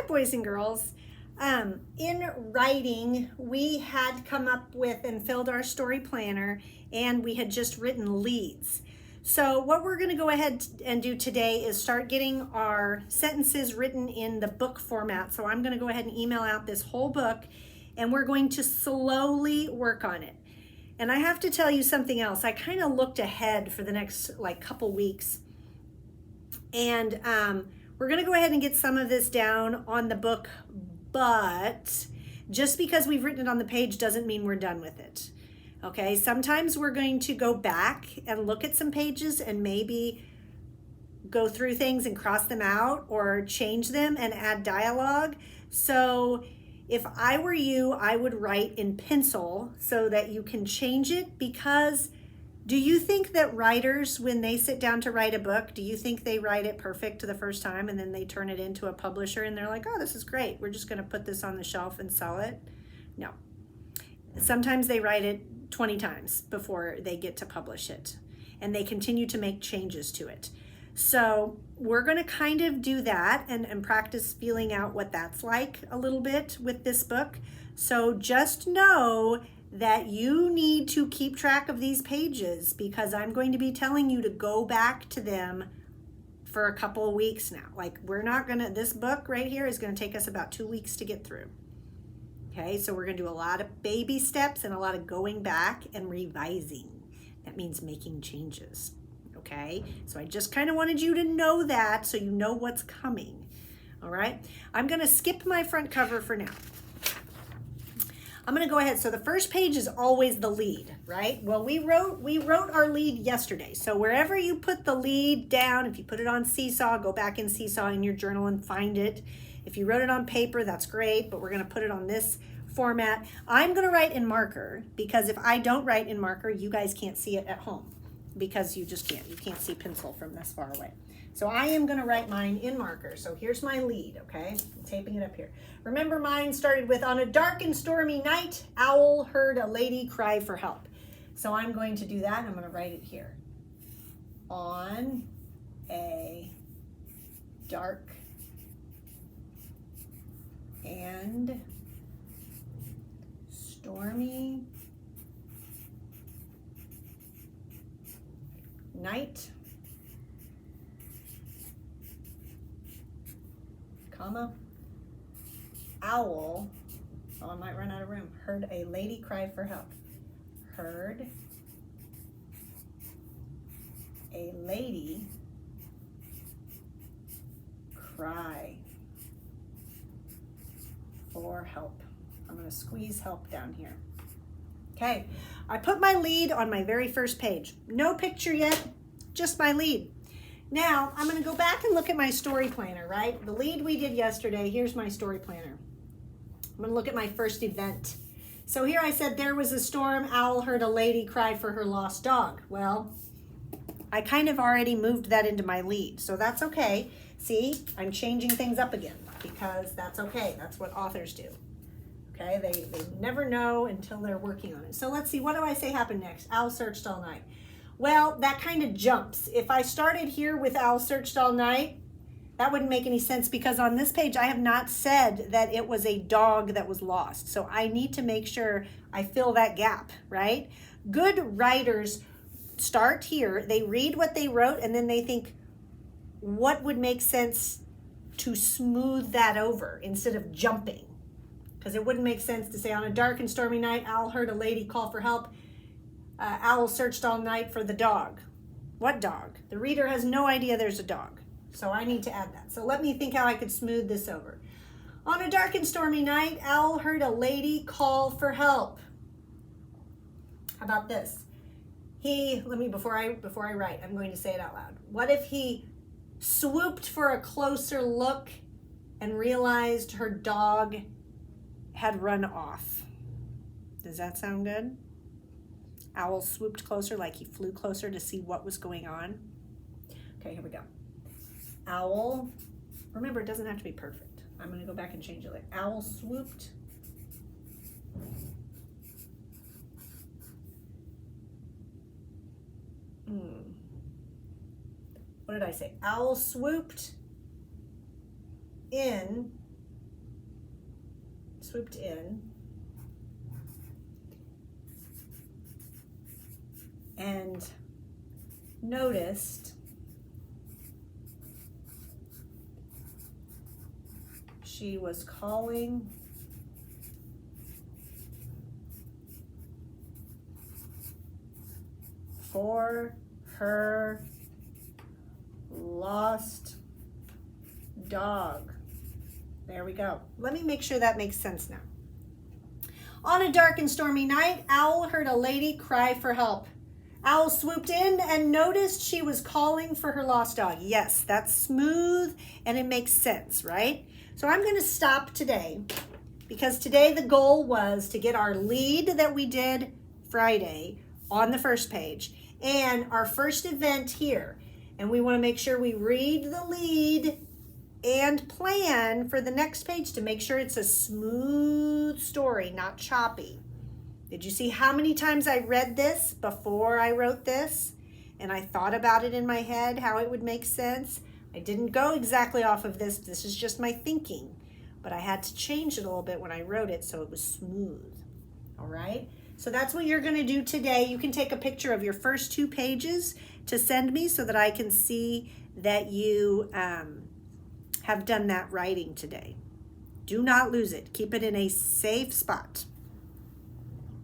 boys and girls. In writing, we had come up with and filled our story planner, and we had just written leads. So what we're going to go ahead and do today is start getting our sentences written in the book format. So I'm going to go ahead and email out this whole book, and we're going to slowly work on it. And I have to tell you something else. I kind of looked ahead for the next couple weeks, and we're going to go ahead and get some of this down on the book, but just because we've written it on the page doesn't mean we're done with it. Okay, sometimes we're going to go back and look at some pages and maybe go through things and cross them out or change them and add dialogue. So if I were you, I would write in pencil so that you can change it, because do you think that writers, when they sit down to write a book, do you think they write it perfect the first time and then they turn it into a publisher and they're like, oh, this is great, we're just going to put this on the shelf and sell it? No. Sometimes they write it 20 times before they get to publish it, and they continue to make changes to it. So we're going to kind of do that and practice feeling out what that's like a little bit with this book. So just know that you need to keep track of these pages, because I'm going to be telling you to go back to them for a couple of weeks now. This book right here is going to take us about 2 weeks to get through. Okay, so we're going to do a lot of baby steps and a lot of going back and revising. That means making changes. Okay, so I just kind of wanted you to know that so you know what's coming. All right, I'm going to skip my front cover for now. I'm going to go ahead. So the first page is always the lead, right? Well, we wrote our lead yesterday. So wherever you put the lead down, if you put it on Seesaw, go back in Seesaw in your journal and find it. If you wrote it on paper, that's great, but we're going to put it on this format. I'm going to write in marker, because if I don't write in marker, you guys can't see it at home, because you just can't. You can't see pencil from this far away. So I am going to write mine in marker. So here's my lead, okay? I'm taping it up here. Remember, mine started with, on a dark and stormy night, owl heard a lady cry for help. So I'm going to do that, and I'm going to write it here. On a dark and stormy night, comma, owl, oh, I might run out of room, heard a lady cry for help. Heard a lady cry for help. I'm going to squeeze help down here. Okay, I put my lead on my very first page. No picture yet, just my lead. Now, I'm going to go back and look at my story planner, right? The lead we did yesterday, here's my story planner. I'm going to look at my first event. So here I said, there was a storm, owl heard a lady cry for her lost dog. Well, I kind of already moved that into my lead, so that's okay. See, I'm changing things up again, because that's okay. That's what authors do. Okay, they never know until they're working on it. So let's see, what do I say happened next? Owl searched all night. Well, that kind of jumps. If I started here with owl searched all night, that wouldn't make any sense, because on this page I have not said that it was a dog that was lost. So I need to make sure I fill that gap, right? Good writers start here, they read what they wrote, and then they think, what would make sense to smooth that over instead of jumping? Because it wouldn't make sense to say, on a dark and stormy night, owl heard a lady call for help. Owl searched all night for the dog. What dog? The reader has no idea there's a dog. So I need to add that. So let me think how I could smooth this over. On a dark and stormy night, owl heard a lady call for help. How about this? Before I write, I'm going to say it out loud. What if he swooped for a closer look and realized her dog had run off? Does that sound good? Owl swooped closer, like he flew closer to see what was going on. Okay, here we go. Owl, remember, it doesn't have to be perfect. I'm going to go back and change it. Like, owl swooped. What did I say? Owl swooped in swooped in and noticed she was calling for her lost dog. There we go. Let me make sure that makes sense now. On a dark and stormy night, Owl heard a lady cry for help. Owl swooped in and noticed she was calling for her lost dog. Yes, that's smooth and it makes sense, right? So I'm going to stop today because today the goal was to get our lead that we did Friday on the first page and our first event here. And we want to make sure we read the lead and plan for the next page to make sure it's a smooth story, not choppy. Did you see how many times I read this before I wrote this? And I thought about it in my head, how it would make sense. I didn't go exactly off of this. This is just my thinking. But I had to change it a little bit when I wrote it so it was smooth. All right? So that's what you're going to do today. You can take a picture of your first 2 pages to send me so that I can see that you have done that writing today. Do not lose it. Keep it in a safe spot.